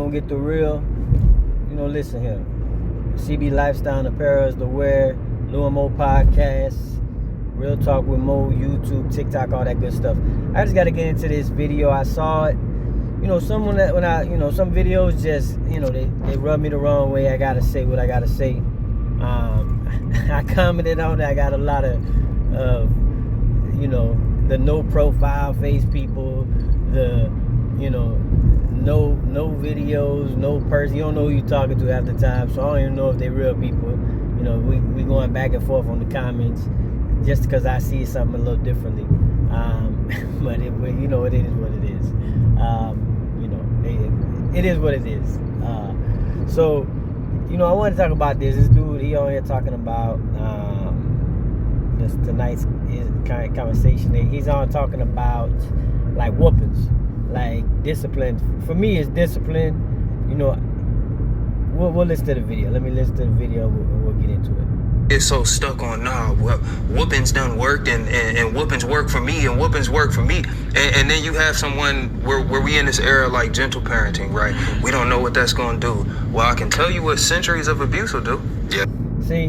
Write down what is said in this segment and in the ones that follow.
gonna get the real. Listen here. CB Lifestyle and Apparel is the wear. Lou and Mo podcast. Real Talk with Mo, YouTube, TikTok, all that good stuff. I just gotta get into this video. I saw it. Some videos just, they rub me the wrong way. I gotta say what I gotta say. I commented on it. I got a lot of, the no profile face people, the, no videos, no person. You don't know who you're talking to half the time, so I don't even know if they're real people. We going back and forth on the comments just because I see something a little differently. But it is what it is. It is what it is. So, I want to talk about this. This dude, he on here talking about tonight's conversation. He's on talking about like whoopings, like discipline. For me, it's discipline. We'll listen to the video. Let me listen to the video and we'll get into it. It's so stuck on whoopings done worked and whoopings work for me and whoopings work for me and then you have someone where we in this era like gentle parenting, right? We don't know what that's gonna do. Well, I can tell you what centuries of abuse will do. Yeah. See,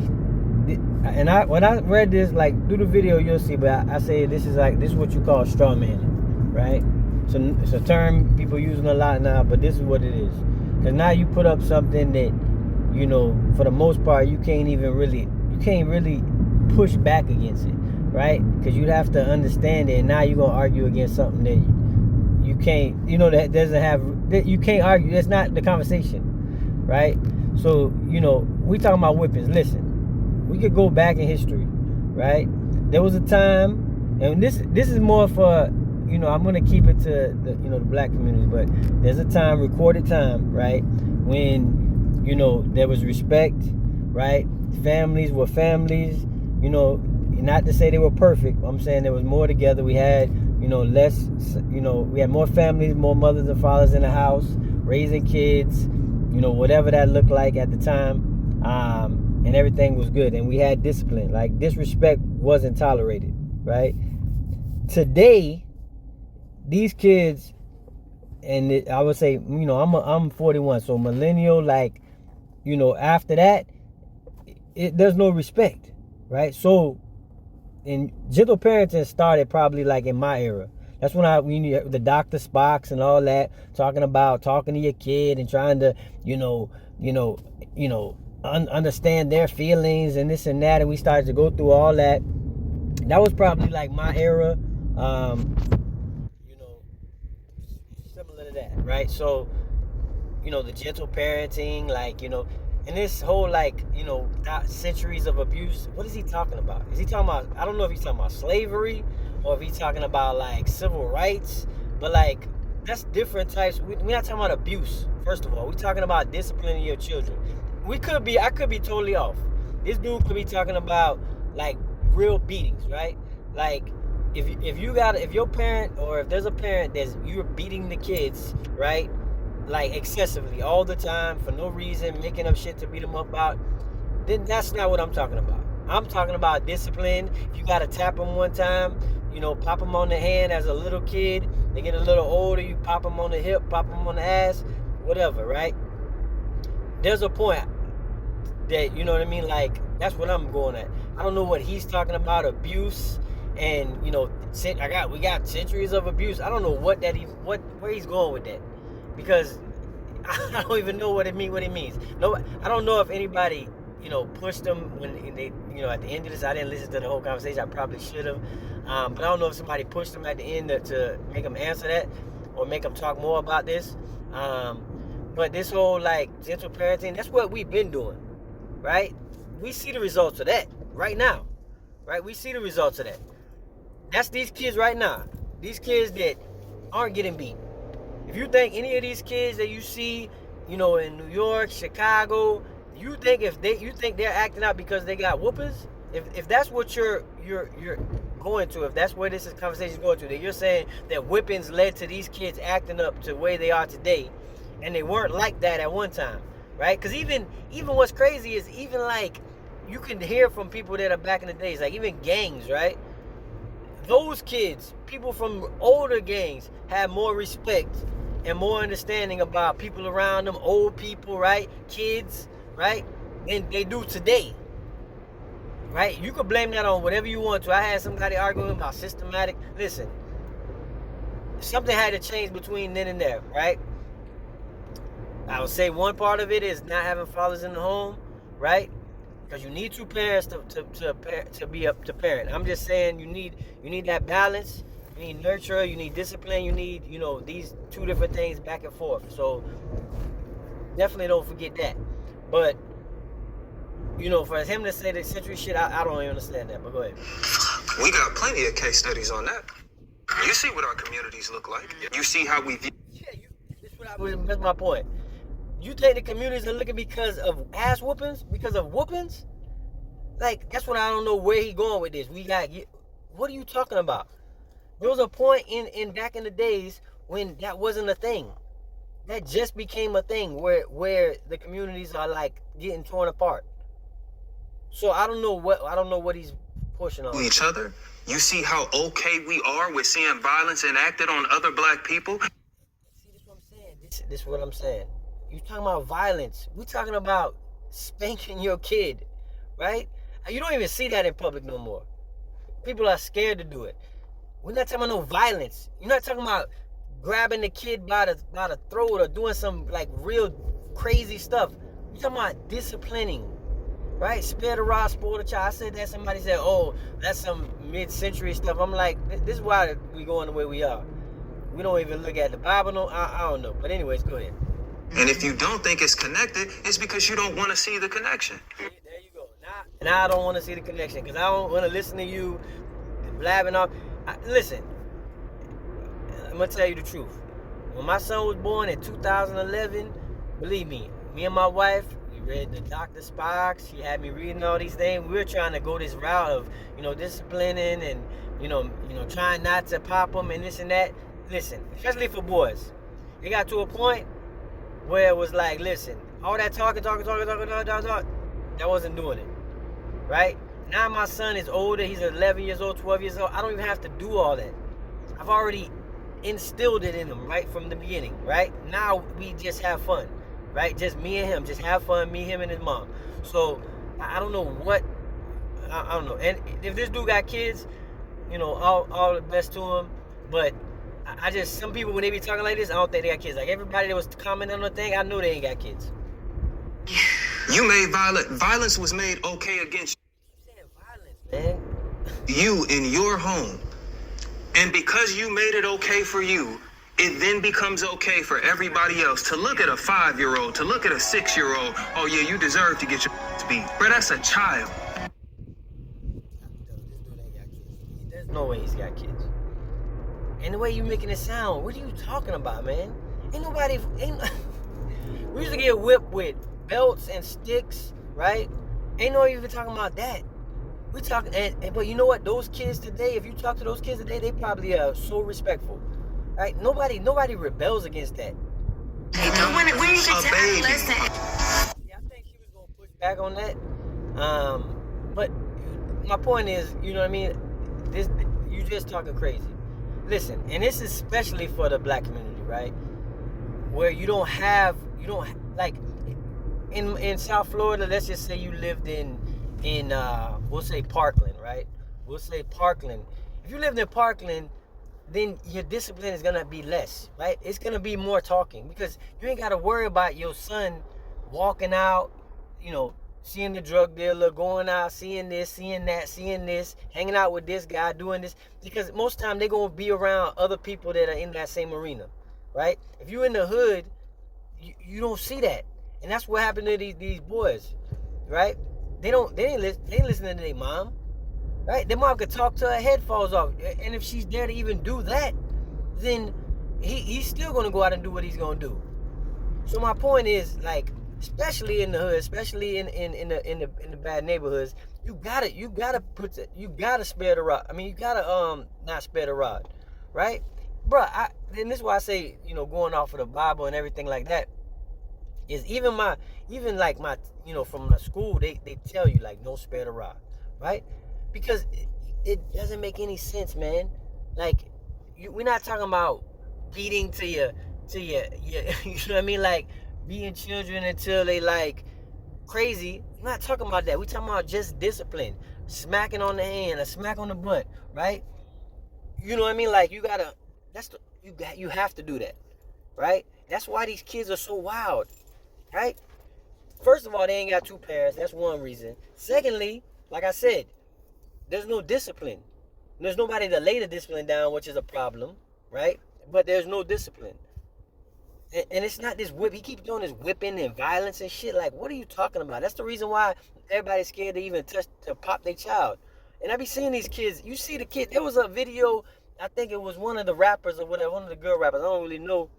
and when I read this, like through the video, you'll see, but I say this is what you call straw manning, right? So it's a term people using a lot now, but this is what it is. Because now you put up something that, for the most part, you can't really push back against it, right? Because you'd have to understand it, and now you're gonna argue against something that you can't, that doesn't have, that you can't argue. That's not the conversation, right? So, we talking about whippings. Listen, we could go back in history, right? There was a time, and this is more for, I'm gonna keep it to the, the black community, but there's a time, recorded time, right, when, there was respect, right? Families were families, not to say they were perfect. I'm saying there was more together. We had, less, we had more families, more mothers and fathers in the house, raising kids, whatever that looked like at the time. And everything was good. And we had discipline. Like, disrespect wasn't tolerated, right? Today, these kids, and I would say, I'm 41, so millennial, like, after that, there's no respect, right? So, and gentle parenting started probably like in my era. That's when the Dr. Spocks and all that, talking to your kid and trying to, understand their feelings and this and that, and we started to go through all that. That was probably like my era, similar to that, right? So, the gentle parenting, like, and this whole, like, centuries of abuse, what is he talking about? Is he talking about, I don't know if he's talking about slavery or if he's talking about, like, civil rights, but, like, that's different types. We're not talking about abuse, first of all. We're talking about disciplining your children. I could be totally off. This dude could be talking about, like, real beatings, right? Like, if your parent, or if there's a parent you're beating the kids, right? Like, excessively, all the time, for no reason, making up shit to beat them up about, then that's not what I'm talking about. I'm talking about discipline. If you gotta tap them one time, pop them on the hand as a little kid, they get a little older, you pop them on the hip, pop them on the ass, whatever, right? There's a point that, like, that's what I'm going at. I don't know what he's talking about, abuse, and, we got centuries of abuse. I don't know where he's going with that. Because I don't even know what it means. No, I don't know if anybody, pushed them when they, at the end of this. I didn't listen to the whole conversation. I probably should have. But I don't know if somebody pushed them at the end to make them answer that or make them talk more about this. But this whole, like, gentle parenting, that's what we've been doing, right? We see the results of that right now, right? We see the results of that. That's these kids right now. These kids that aren't getting beat. If you think any of these kids that you see, in New York, Chicago, you think they're acting out because they got whoopers? If that's what you're going to, if that's where this conversation is going to, that you're saying that whippings led to these kids acting up to the way they are today, and they weren't like that at one time, right? Because even what's crazy is, even like, you can hear from people that are back in the days, like even gangs, right? Those kids, people from older gangs, have more respect and more understanding about people around them, old people, right, kids, right, than they do today. Right? You could blame that on whatever you want to. I had somebody arguing about systematic. Listen, something had to change between then and there, right? I would say one part of it is not having fathers in the home, right? Because you need two parents to be up to parent. I'm just saying you need that balance. You need nurture. You need discipline. You need these two different things back and forth. So definitely don't forget that. But for him to say the century shit, I don't even understand that. But go ahead. We got plenty of case studies on that. You see what our communities look like. You see how we view. Yeah, that's my point. You think the communities are looking because of ass whoopings? Because of whoopings? Like, that's what I don't know where he going with this. What are you talking about? There was a point in back in the days when that wasn't a thing. That just became a thing where the communities are like getting torn apart. So I don't know what he's pushing on. Each other. You see how okay we are with seeing violence enacted on other black people? See, this is what I'm saying. This is what I'm saying. You talking about violence. We talking about spanking your kid, right? You don't even see that in public no more. People are scared to do it. We're not talking about no violence. You're not talking about grabbing the kid by the throat or doing some like real crazy stuff. You're talking about disciplining, right? Spare the rod, spoil the child. I said that. Somebody said, "Oh, that's some mid-century stuff." I'm like, this is why we going the way we are. We don't even look at the Bible. No, I don't know. But anyways, go ahead. And if you don't think it's connected, it's because you don't want to see the connection. There you go. Now I don't want to see the connection because I don't want to listen to you blabbing off. Listen, I'm going to tell you the truth. When my son was born in 2011, believe me and my wife, we read the Dr. Spock. She had me reading all these things. We were trying to go this route of, disciplining and, trying not to pop them and this and that. Listen, especially for boys. It got to a point where it was like, listen, all that talking, that wasn't doing it, right? Now my son is older. He's 11 years old, 12 years old. I don't even have to do all that. I've already instilled it in him right from the beginning, right? Now we just have fun, right? Just me and him, just have fun, me, him, and his mom. So I don't know what, I don't know. And if this dude got kids, all the best to him. But I just, some people, when they be talking like this, I don't think they got kids. Like everybody that was commenting on the thing, I know they ain't got kids. You made violence was made okay against You said violence, man. you in your home. And because you made it okay for you, it then becomes okay for everybody else to look at a 5-year-old, to look at a 6-year-old. Oh yeah, you deserve to get your beat. Bro, that's a child. There's no way he's got kids. And the way you making it sound, what are you talking about, man? We used to get whipped with belts and sticks, right? Ain't no even talking about that. We talking, but you know what? Those kids today, if you talk to those kids today, they probably are so respectful, right? Nobody rebels against that. When you get to adolescent. Yeah, I think he was gonna push back on that. But my point is, you know what I mean? You just talking crazy. Listen, and this is especially for the black community, right? Where you don't like in South Florida. Let's just say you lived in we'll say Parkland, right? We'll say Parkland. If you lived in Parkland, then your discipline is gonna be less, right? It's gonna be more talking because you ain't gotta worry about your son walking out, seeing the drug dealer, going out, seeing this, seeing that, seeing this, hanging out with this guy, doing this. Because most of the time they're gonna be around other people that are in that same arena, right? If you're in the hood, you don't see that. And that's what happened to these boys, right? They ain't listening to their mom, right? Their mom could talk till her head falls off. And if she's there to even do that, then he's still gonna go out and do what he's gonna do. So my point is, like, especially in the hood, especially in the bad neighborhoods, you gotta spare the rod. I mean, you gotta not spare the rod, right, bruh? And this is why I say, going off of the Bible and everything like that, is even my from the school, they tell you like don't spare the rod, right? Because it doesn't make any sense, man. Like we're not talking about beating till to yeah, you know what I mean? Like being children until they like crazy. We're not talking about that. We're talking about just discipline, smacking on the hand, a smack on the butt, right? You know what I mean? Like you gotta. You have to do that, right? That's why these kids are so wild, right? First of all, they ain't got two parents. That's one reason. Secondly, like I said, there's no discipline. There's nobody to lay the discipline down, which is a problem, right? But there's no discipline. And it's not this whip. He keeps doing this whipping and violence and shit. Like, what are you talking about? That's the reason why everybody's scared to even to pop their child. And I be seeing these kids. You see the kid. There was a video. I think it was one of the rappers or whatever, one of the girl rappers. I don't really know.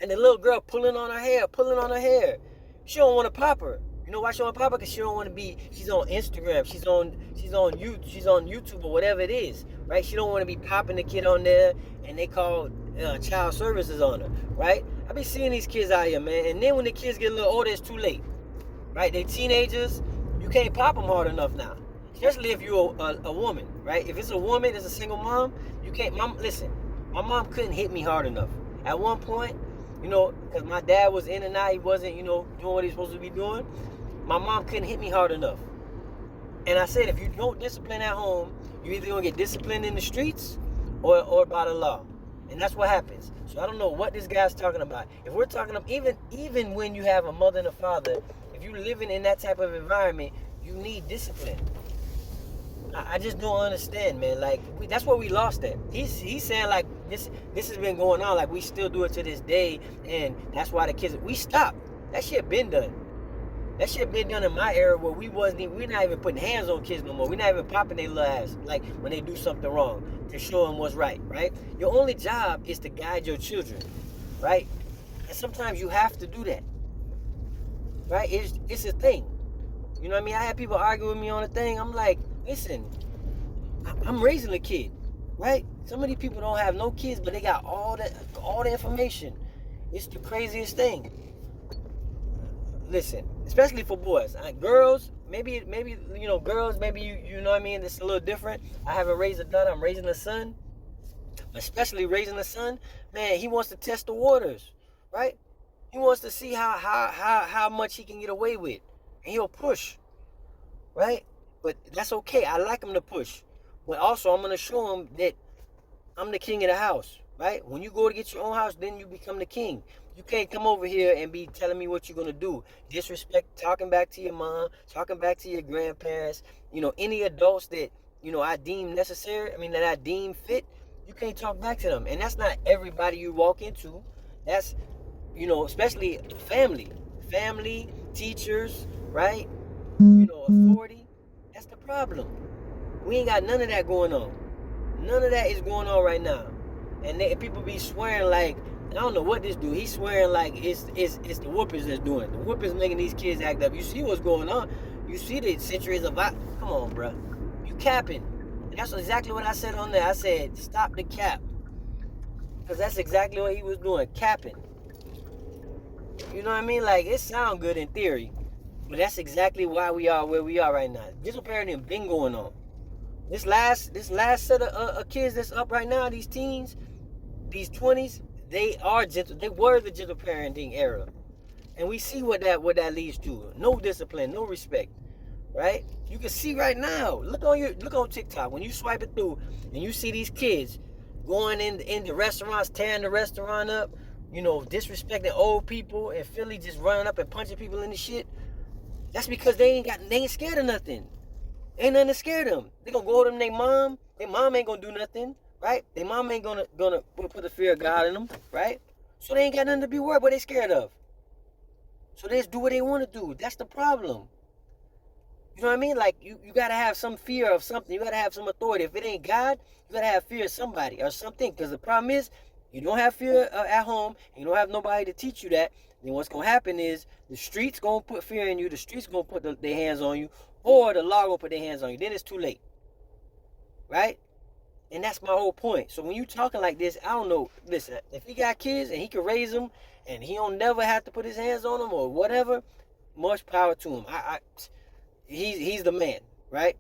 And the little girl pulling on her hair. She don't want to pop her. You know why she don't want to pop her? Because she don't want to be. She's on Instagram. She's on YouTube or whatever it is, right? She don't want to be popping the kid on there, and they call child services on her, right? I be seeing these kids out here, man. And then when the kids get a little older, it's too late, right? They teenagers. You can't pop them hard enough now, especially if you're a woman, right? If it's a woman, it's a single mom. You can't. Listen, my mom couldn't hit me hard enough. At one point, you know, because my dad was in and out, he wasn't, you know, doing what he's supposed to be doing. My mom couldn't hit me hard enough. And I said, if you don't discipline at home, you either gonna get disciplined in the streets or by the law. And that's what happens. So I don't know what this guy's talking about. If we're talking about, even when you have a mother and a father, if you're living in that type of environment, you need discipline. I just don't understand, man. Like, that's where we lost at. He's saying, like, this has been going on. Like, we still do it to this day. And that's why the kids, we stopped. That shit been done. That shit been done in my era where we're not even putting hands on kids no more. We're not even popping their little ass, like, when they do something wrong, to show them what's right, right? Your only job is to guide your children, right? And sometimes you have to do that, right? It's a thing. You know what I mean? I had people argue with me on a thing. I'm like, listen, I'm raising a kid, right? Some of these people don't have no kids, but they got all the information. It's the craziest thing. Listen, especially for boys. Girls, maybe you know, girls, maybe you know what I mean, it's a little different. I haven't raised a daughter, I'm raising a son. Especially raising a son, man, he wants to test the waters, right? He wants to see how much he can get away with. And he'll push, right? But that's okay. I like him to push. But also I'm gonna show him that I'm the king of the house, right? When you go to get your own house, then you become the king. You can't come over here and be telling me what you're gonna do. Disrespect, talking back to your mom, talking back to your grandparents, you know, any adults that, you know, I deem necessary, that I deem fit, you can't talk back to them. And that's not everybody you walk into. That's, you know, especially family, teachers, right? You know, authority. That's the problem. We ain't got none of that going on. None of that is going on right now. And people be swearing like, I don't know what this dude, he's swearing like it's the whoopers that's doing it. The whoopers making these kids act up. You see what's going on. You see the centuries of, come on, bro. You capping. And that's exactly what I said on there. I said, stop the cap. Because that's exactly what he was doing, capping. You know what I mean? Like, it sounds good in theory. But that's exactly why we are where we are right now. Digital parenting been going on. This last set of kids that's up right now, these teens, these 20s, they were the gentle parenting era. And we see what that leads to. No discipline, no respect. Right? You can see right now. Look on TikTok. When you swipe it through and you see these kids going in the restaurants, tearing the restaurant up, you know, disrespecting old people, and Philly just running up and punching people in the shit. That's because they ain't scared of nothing. Ain't nothing to scare them. They gonna go to them, their mom ain't gonna do nothing, right? Their mom ain't gonna put the fear of God in them, right? So they ain't got nothing to be worried what they scared of. So they just do what they want to do. That's the problem. You know what I mean? Like, you gotta have some fear of something. You gotta have some authority. If it ain't God, you gotta have fear of somebody or something. Because the problem is, you don't have fear at home, and you don't have nobody to teach you that. Then what's gonna happen is the streets gonna put fear in you. The streets gonna put their hands on you, or the law gonna put their hands on you. Then it's too late, right? And that's my whole point. So when you talking like this, I don't know. Listen, if he got kids and he can raise them, and he don't never have to put his hands on them or whatever, much power to him. He's the man, right?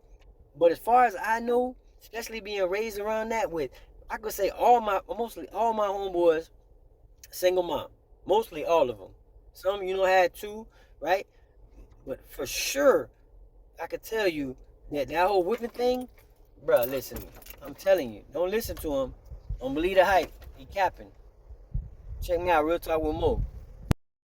But as far as I know, especially being raised around that with, I could say mostly all my homeboys, Single mom. Mostly all of them. Some, had two, right? But for sure, I could tell you that whole whipping thing, bruh, listen, I'm telling you, don't listen to him. Don't believe the hype. He capping. Check me out, Real Talk with Mo.